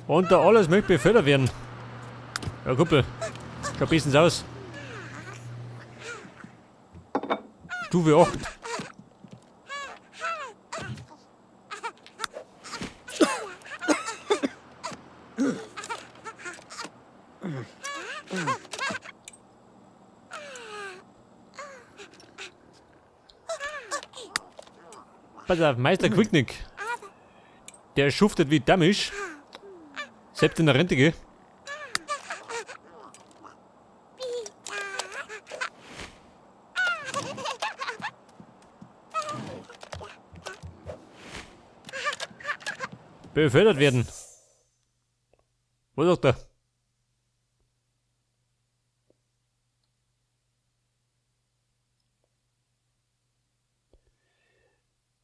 Und da alles möchte befördert werden. Ja, Kuppel. Schaut bestens aus. Stufe 8. Pass auf, Meister Quicknick. Der schuftet wie Damisch. Selbst in der Rente, gell? Befördert werden. Was sagt er?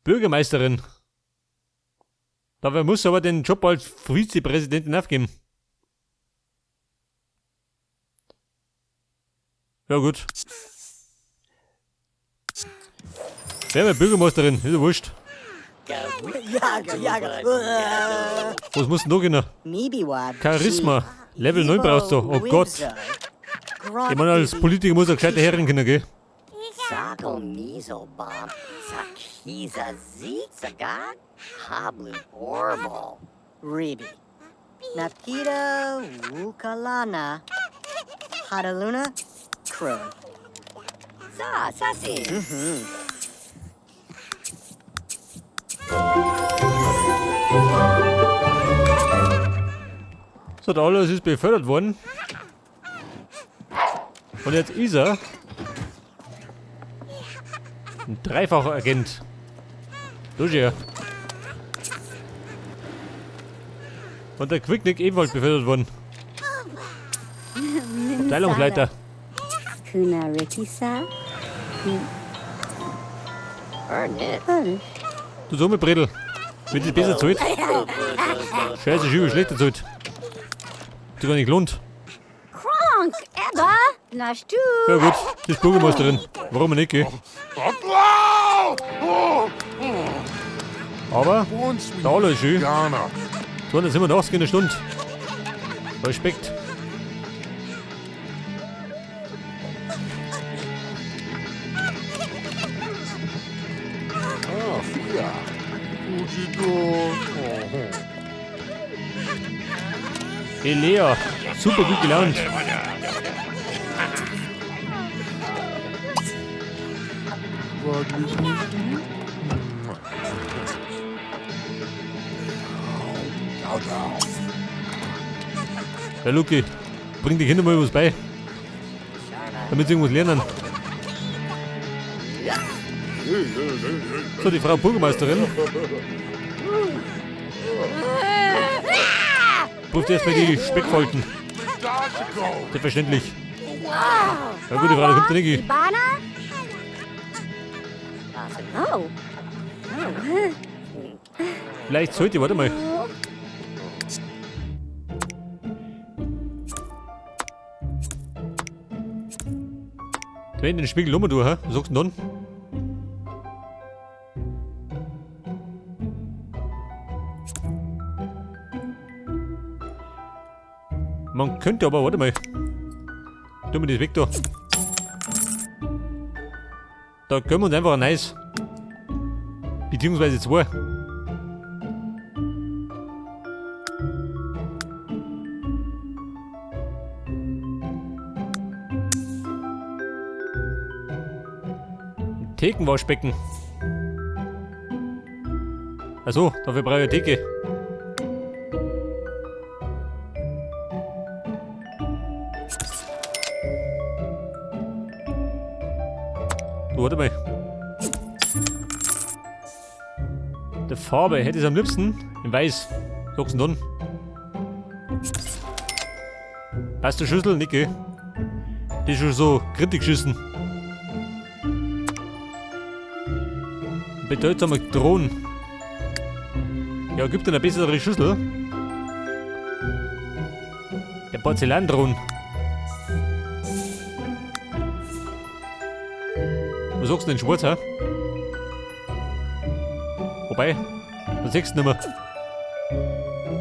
Bürgermeisterin. Dafür muss aber den Job als Vizepräsidentin aufgeben. Ja gut. Wer war Bürgermeisterin? Ist ja wurscht. Was musst du noch genau? Charisma. Level 9 brauchst du. Oh Gott. Ich meine, als Politiker muss er gescheite Herren können, gell? Ribi. Napita Wukalana. Hadaluna Crew. Sassi. So, der alles ist befördert worden. Und jetzt ist er ein dreifacher Agent. Du ja. Und der Quicknick ebenfalls befördert worden. Abteilungsleiter. Du dumme Bredel. Wird das besser zahlt? Scheiße, schön, schlechter zahlt. Hat sich gar nicht gelohnt. Kronk, Ebba, nasch du. Ja gut, die ist Bürgermeisterin. Warum nicht, gell? Aber der Aller ist schön. 287 in der Stunde. Respekt. Hey Lea, super gut gelaunt. Ja, Luki, bring die Kinder mal was bei, damit sie irgendwas lernen. So, die Frau Bürgermeisterin. Prüft erstmal die Speckfalten. Selbstverständlich. Ja gut, die Frau, da kommt der Niki. Vielleicht sollte, warte mal. Da hinten den Spiegel um, du, hä? Was sagst du denn dann? Man könnte aber, warte mal. Tun wir das weg da. Da können wir uns einfach ein Eis. Beziehungsweise zwei. Ein Thekenwaschbecken. Achso, dafür brauche ich eine Theke. Du, warte mal. Der Farbe hätte ich am liebsten in weiß. Sagst du dann? Passt der Schüssel? Nicht, gell? Die ist schon so kritisch geschissen. Bedeutsame Drohnen. Ja, gibt eine bessere Schüssel. Der Porzellandrohnen. Was sagst du denn schwarz, hä? Wobei, das siehst du nicht mehr.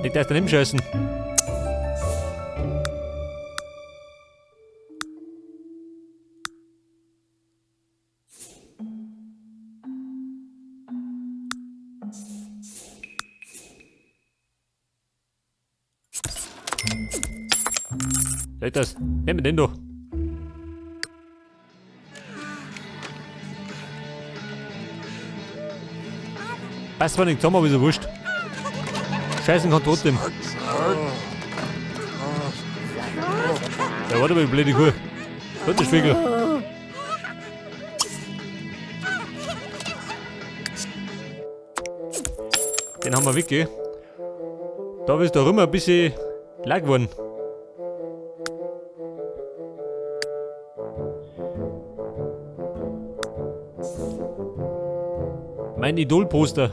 Nicht, dass du daneben scheißen. Vielleicht das. Nehmen wir den doch. Passt zwar nicht zusammen, aber ist ja wurscht. Scheißen kann trotzdem. Ja, warte mal, die blöde Kuh. Warte, Spiegel. Den haben wir weg. Da ist der Rümmer ein bisschen lag geworden. Mein Idol-Poster.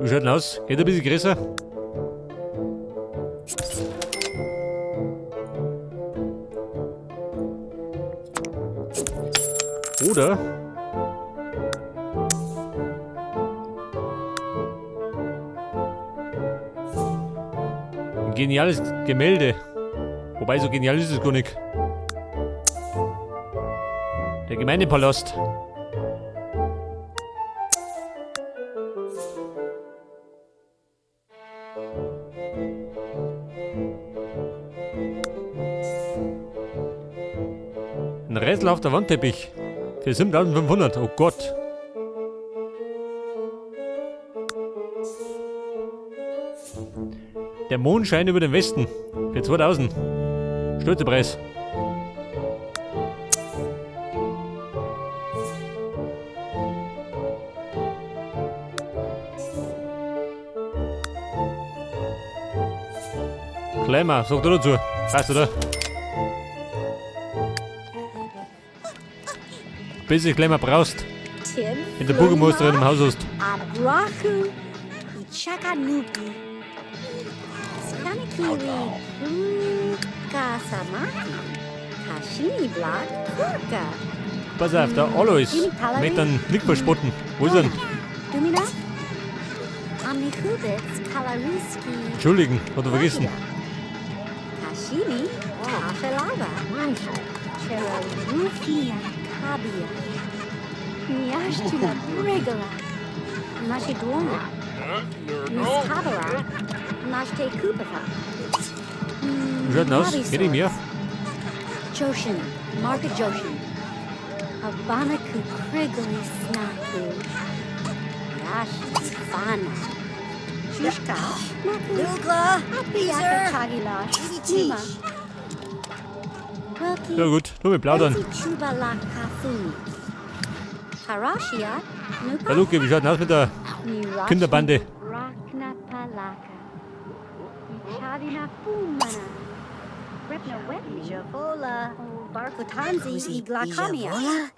Wie schaut denn aus? Geht ein bisschen größer? Oder? Ein geniales Gemälde. Wobei, so genial ist es gar nicht. Der Gemeindepalast. Ein rätselhafter Wandteppich. Für 7500, oh Gott. Der Mondschein über den Westen. Für 2000. Stolzer Preis. Klemmer, sag du dazu. Passt, oder? Bis ich Klemmer brauchst. Tim. In der Bürgermeisterin im Haus hast. Abraku. Ichakanuki. Skanakiri. Kasamaki. Kashini Blatt. Kurka. Pass auf, der Alois. Ich möchte einen Nick verspotten. Wo ist er denn? Dumina. Amihubitz. Kalariski. Entschuldigen, hat er vergessen. Kashini. Kafelava. Cherarufia. Kabia. Nyashtuna Brigala. Nashidwana. Niskabara. Nashte Kupava. Wie schaut denn aus? Geht ihm mehr? Joshin. Market Joshin. Habanaku Krigli Snaku. Yashi Fana. Shushka. Lugla, Beezer, Chagilash. Nima. Ja gut, nur mit Plaudern. Harashia. Ja, Luke, wie schaut denn aus mit der Kinderbande? Javola, Barkutanzi Iglakamia. Bijavola,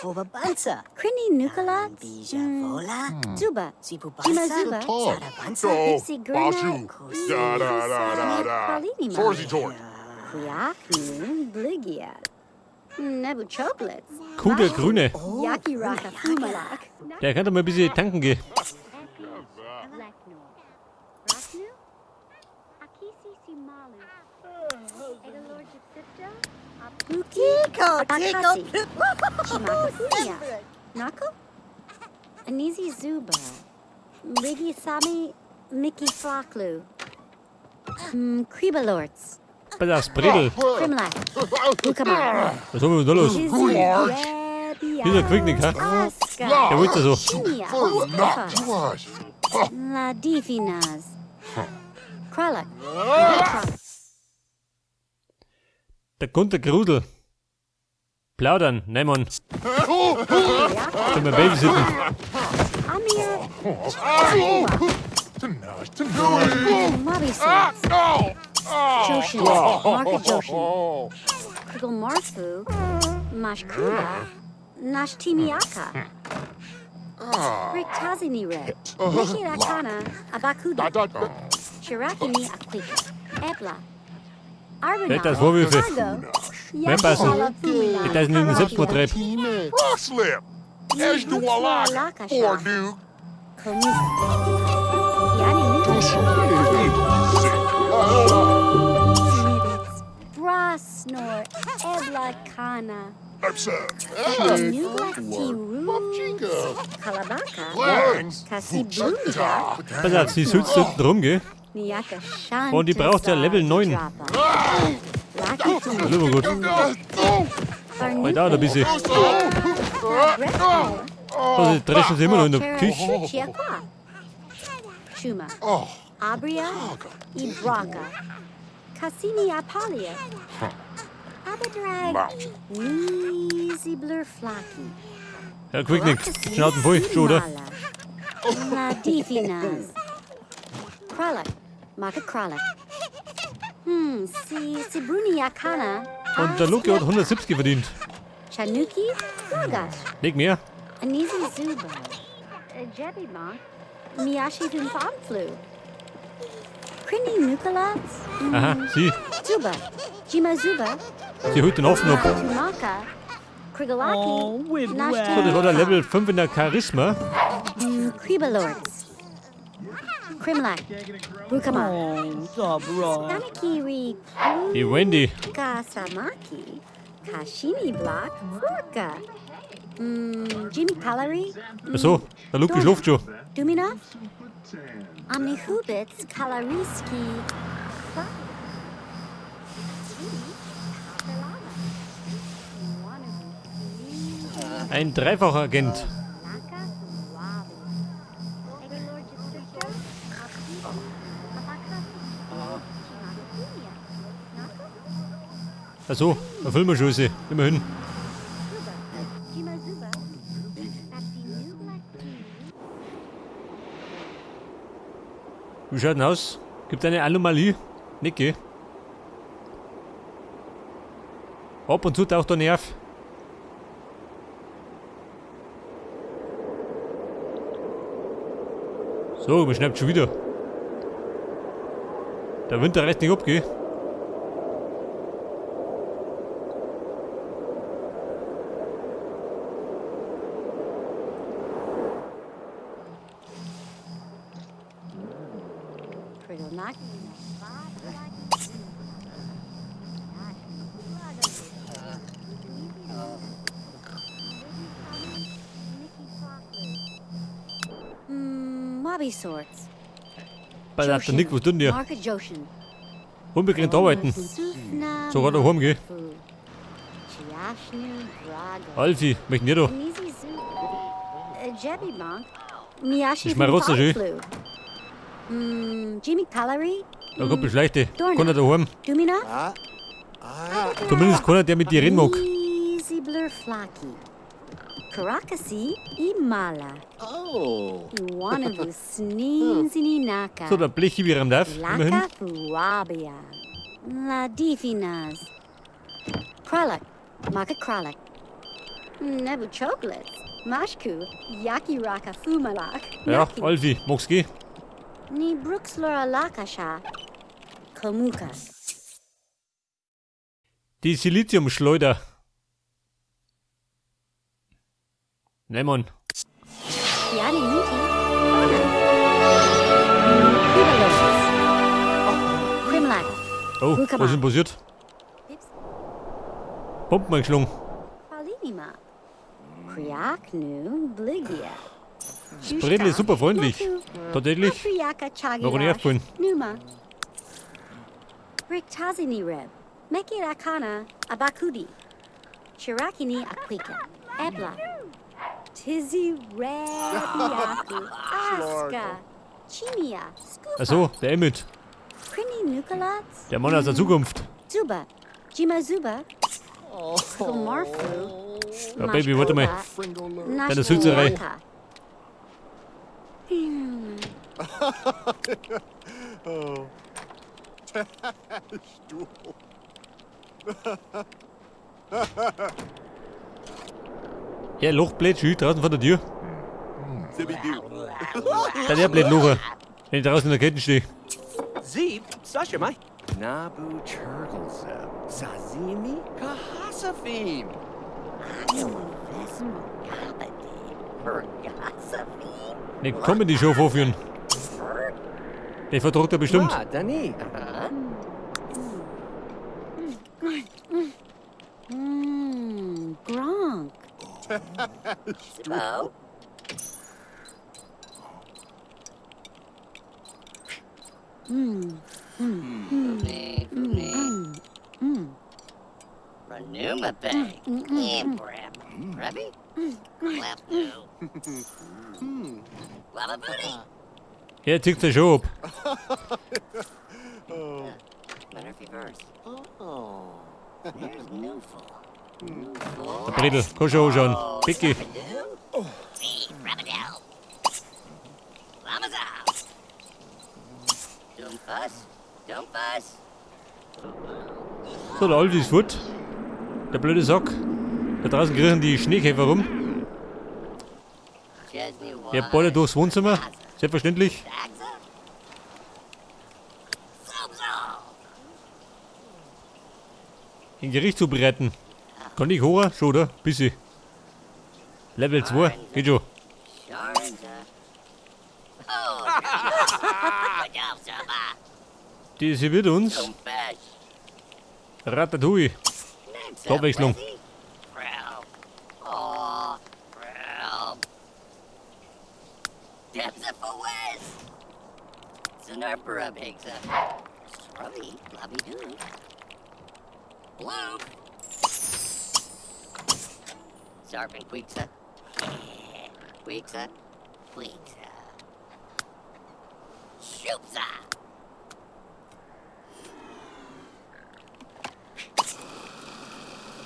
Obabanza, Krini Nukala. Bijavola, Zuba. Zipubanza, Jimazuba. Zarabanza, Ipsi Grina. Da da da da da. Sorsy Tor. Kuyaknu Bligia. Nebu Chocolates. Kuh der Grüne. Yaki Raka Fumalak. Der kann doch mal ein bisschen tanken gehen. Tico, Abakasi. Tico, Chimakafunia. Nako? Anizi Zuba. Ligi Sami Mickey Flaklu. Kribalorts. Pass auf, Bredel. Krimlak. Ukamar. Was haben wir denn da los? Dieser Quicknick, ha? Aska. Der wollte so. Chinia. Not too much. La Divinas. Kralak. Der Gunter Grudel. Plaudern, nein, Mann. Können wir babysitten. Amir. Tonight, tonight. Mobby Oh! Joshin. Market Joshin. Krigel Marfu. Mashkuba. Nashtimiaka. Rick Tazini Red. Niki Rakana. Abakuda. Chirakini Akwika. Ebla. Wer das Vorwürfe? Wer passen? Ich das nicht in den Selbstmordtreib. Slip. As do a lot. Poor dude. Brasnor Ebla Kana. Nuglati Roots, Kalabaka, Thanks. Kasibunja, Pass auf, sie sitzt unten rum, gell? Niaka Shanta. Und die braucht ja Level 9. Lucky Lieber gut. Weil dauert ein bisschen. Also, die dreschen sie immer noch in der Küche. Shuma. Abria, Ibraka, Cassini Apalia, Abadrag, Easy Blur Flaky, Ja, Quicknick. Schnauzen voll, schon, oder? La Difinas, Kralak, Maka Kralak. Si Bruni Yakana, Und der Luki hat 170 verdient. Chanuki, Rugas, Nicht mehr. Anisi Zuba, Jebima, Miyashi Fumfamflu, Krini Nukalats, Aha, sie. Zuba, Jima Zuba, Sie holt den offen ab. Tumaka, Krigalaki, So, das war der Level 5 in der Charisma. Kribalords, Krimlak, Rukama, Kanakiri, Die Wendy. Kasamaki, Kashini Block, Furka, Jimmy Kalari, So, der Luki schläft schon. Dumina, Amnihubits, Kalariski, Ein dreifacher Agent. Also, erfüllen wir schon sie. Immerhin. Wie schaut denn aus? Gibt eine Anomalie? Nicht, gell? Ab und zu taucht der Nerv. So, man schnappt schon wieder. Der Winter reißt nicht ab, gell? Wabi Sorts. Bei der Nick, was tun die? Market Joshin. Unbegrenzt arbeiten. Sogar daheim, gell? Alfie, möchten nicht da. Miyashi Ich mein Rotzer schön. Jimmy Kalari. Da kommt ein Schlechte. Keiner daheim. Dumina. Zumindest keiner, der mit dir reden mag. Easy Blur Flaky. Karakasi Imala. Oh. Iwanavu Sneezy Naka. So, der Blechi wie am darf. Immerhin. Laka Fuabia. La Difinas. Kralak. Maka Kralak. Nebu Chocolates. Mashku. Yaki Raka Fumalak. Ja, Alfie, mag's gehen. Ni Bruxlora Lakasha. Komuka. Die Siliziumschleuder. Nein, Mann. Yani Niti. Krimlak. Oh, was ist denn passiert? Pumpen eingeschlagen. Palinima. Kriaknu Bligia. Das Bredli ist super freundlich. Tatsächlich. Noch ein aufgefallen. Numa. Riktazini Reb. Mekir Akana Abakudi. Shirakini Akwika. Ebla. Tizi Rebiaku. Aska. Chimia. Skufa. Also, der Emmett. Krini Nukalats. Der Mann aus der Zukunft. Zuba. Jima Zuba. Kulmarfu. Ja, Baby, warte mal. Deine Sülzerei. Ja, Loch blöd schön draußen vor der Tür. Der blöd Locher, wenn ich draußen in der Kette stehe. Zeeb, Sasha, mai. Nabu Churglesep. Sazimi Kahasafim. Eine Comedy-Show vorführen. Den verdruckt er bestimmt. Ah, Dani. Bo. Ranuma Bay. Imbrab. Rebby? Clapnu. Lava Booty. Er tickt sich schon ab. Murphy Verse. Oh. There's Newful. Der Bredel, komm schon anschauen. Picky. Rabadell. Llamas out. Don't fuss. Don't fuss. So, der Alte ist fort. Der blöde Sack. Da draußen kriechen die Schneekäfer rum. Chesney Er ballert durchs Wohnzimmer. Selbstverständlich. Dagza. Sobzo. Ein Gericht zubereiten. Kann ich hören? Schon, oder? Bisschen. Level 2. Geht schon. Sharnza. Oh. Good job, Saba. Die serviert uns Confess. Ratatouille. Next up, Abwechslung. Wizzy. Proud. Aw, proud. Debs up for Wes. Snurpera pigs up. Scrubby, blubby doo. Blue. Sarpin Queeksa. Queeksa. Queeksa. Shoopsa.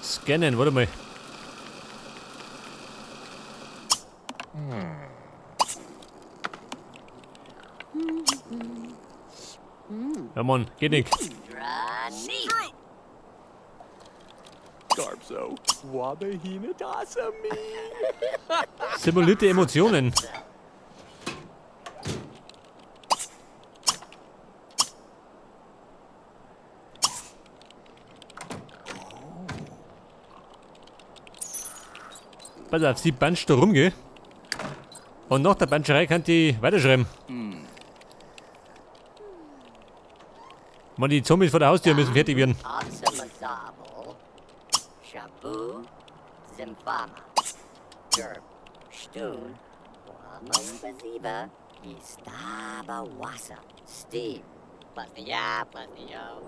Scannen, warte mal. Ja, Mann, geht nicht. Drani. Garpso. Wabahina Dasami. Simulierte Emotionen. Pass auf, sie banscht da rum, gell? Und nach der Banscherei kann die weiterschreiben. Mann, die Zombies vor der Haustür müssen fertig werden. Atsamazabal. Shabu. Zimfama. Gerb. Stun. Wamampaziva. Istabawasa. Steve. Plus the ya, plus the yo.